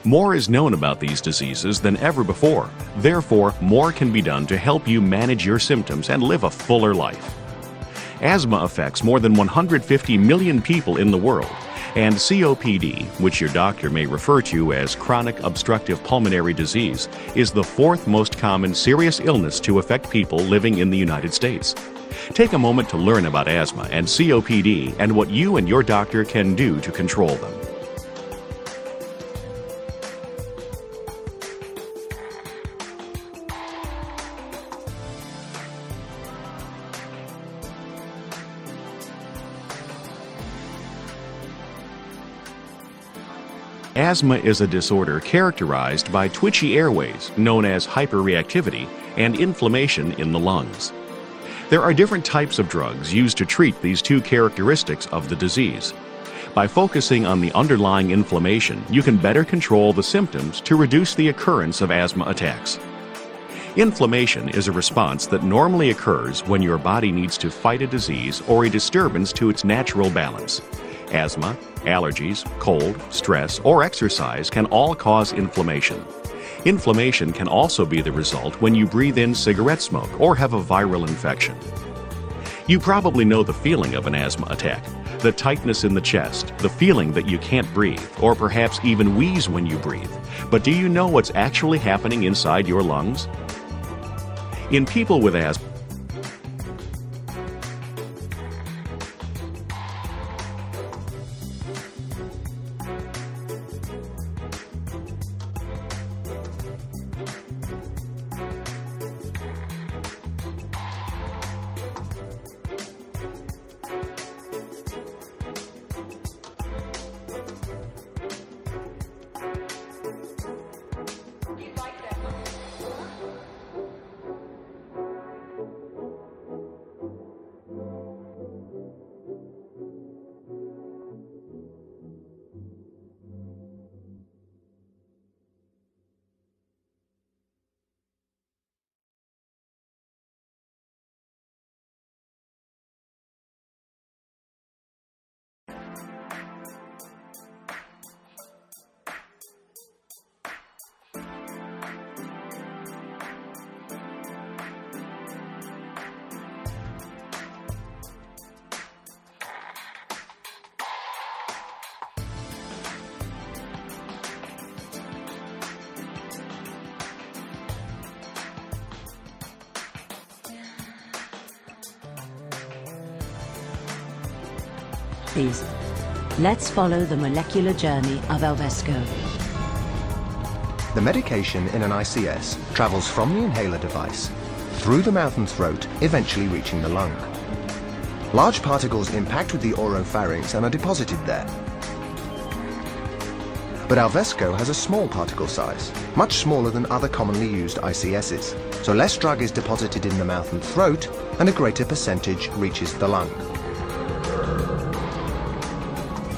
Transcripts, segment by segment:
More is known about these diseases than ever before. Therefore, more can be done to help you manage your symptoms and live a fuller life. Asthma affects more than 150 million people in the world, and COPD, which your doctor may refer to as chronic obstructive pulmonary disease, is the fourth most common serious illness to affect people living in the United States. Take a moment to learn about asthma and COPD and what you and your doctor can do to control them. Asthma is a disorder characterized by twitchy airways, known as hyperreactivity, and inflammation in the lungs. There are different types of drugs used to treat these two characteristics of the disease. By focusing on the underlying inflammation, you can better control the symptoms to reduce the occurrence of asthma attacks. Inflammation is a response that normally occurs when your body needs to fight a disease or a disturbance to its natural balance. Asthma, allergies, cold, stress, or exercise can all cause inflammation. Inflammation can also be the result when you breathe in cigarette smoke or have a viral infection. You probably know the feeling of an asthma attack, the tightness in the chest, the feeling that you can't breathe, or perhaps even wheeze when you breathe. But do you know what's actually happening inside your lungs? In people with asthma, Please, let's follow the molecular journey of Alvesco. The medication in an ICS travels from the inhaler device through the mouth and throat, eventually reaching the lung. Large particles impact with the oropharynx and are deposited there. But Alvesco has a small particle size, much smaller than other commonly used ICSs, so less drug is deposited in the mouth and throat, and a greater percentage reaches the lung.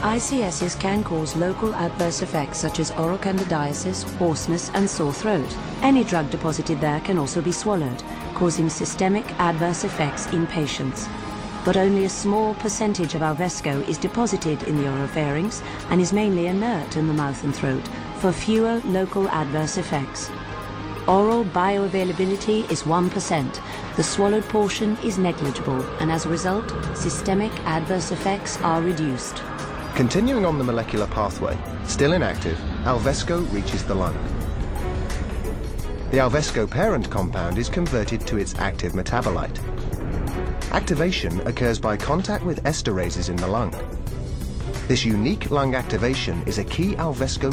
ICSs can cause local adverse effects such as oral candidiasis, hoarseness and sore throat. Any drug deposited there can also be swallowed, causing systemic adverse effects in patients. But only a small percentage of Alvesco is deposited in the oropharynx and is mainly inert in the mouth and throat for fewer local adverse effects. Oral bioavailability is 1%. The swallowed portion is negligible, and as a result, systemic adverse effects are reduced. Continuing on the molecular pathway, still inactive, Alvesco reaches the lung. The Alvesco parent compound is converted to its active metabolite. Activation occurs by contact with esterases in the lung. This unique lung activation is a key Alvesco